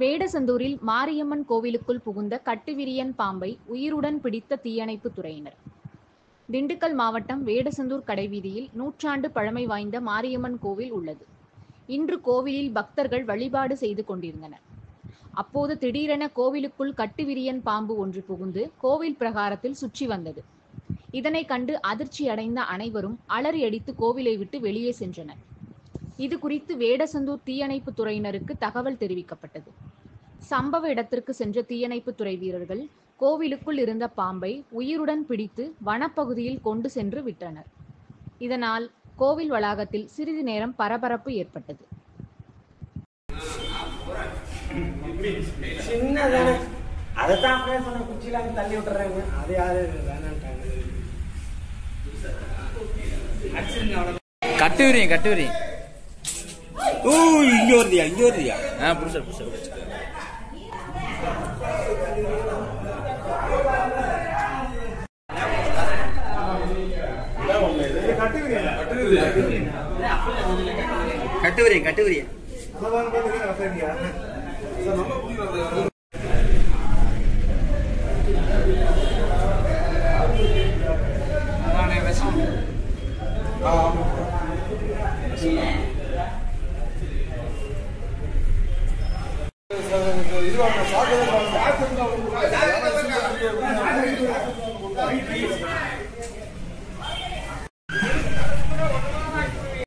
வேடசந்தூரில் மாரியம்மன் கோவிலுக்குள் புகுந்த கட்டுவிரியன் பாம்பை உயிருடன் பிடித்த தீயணைப்பு துறையினர். திண்டுக்கல் மாவட்டம் வேடசந்தூர் கடைவீதியில் 100 ஆண்டு பழமை வாய்ந்த மாரியம்மன் கோவில் உள்ளது. இன்று கோவிலில் பக்தர்கள் வழிபாடு செய்து கொண்டிருந்தனர். அப்போது திடீரென கோவிலுக்குள் கட்டுவிரியன் பாம்பு ஒன்று புகுந்து கோவில் பிரகாரத்தில் சுற்றி வந்தது. இதனை கண்டு அதிர்ச்சி அடைந்த அனைவரும் அலறி அடித்து கோவிலை விட்டு வெளியே சென்றனர். இது குறித்து வேடசந்தூர் தீயணைப்பு துறையினருக்கு தகவல் தெரிவிக்கப்பட்டது. சம்பவ இடத்திற்கு சென்ற தீயணைப்பு துறை வீரர்கள் கோவிலுக்குள் இருந்த பாம்பை உயிருடன் பிடித்து வனப்பகுதியில் கொண்டு சென்று விட்டனர். இதனால் கோவில் வளாகத்தில் சிறிது நேரம் பரபரப்பு ஏற்பட்டது. கட்டுவீங்க இங்க வருதியா புருஷர் கட்டுவீங்க இது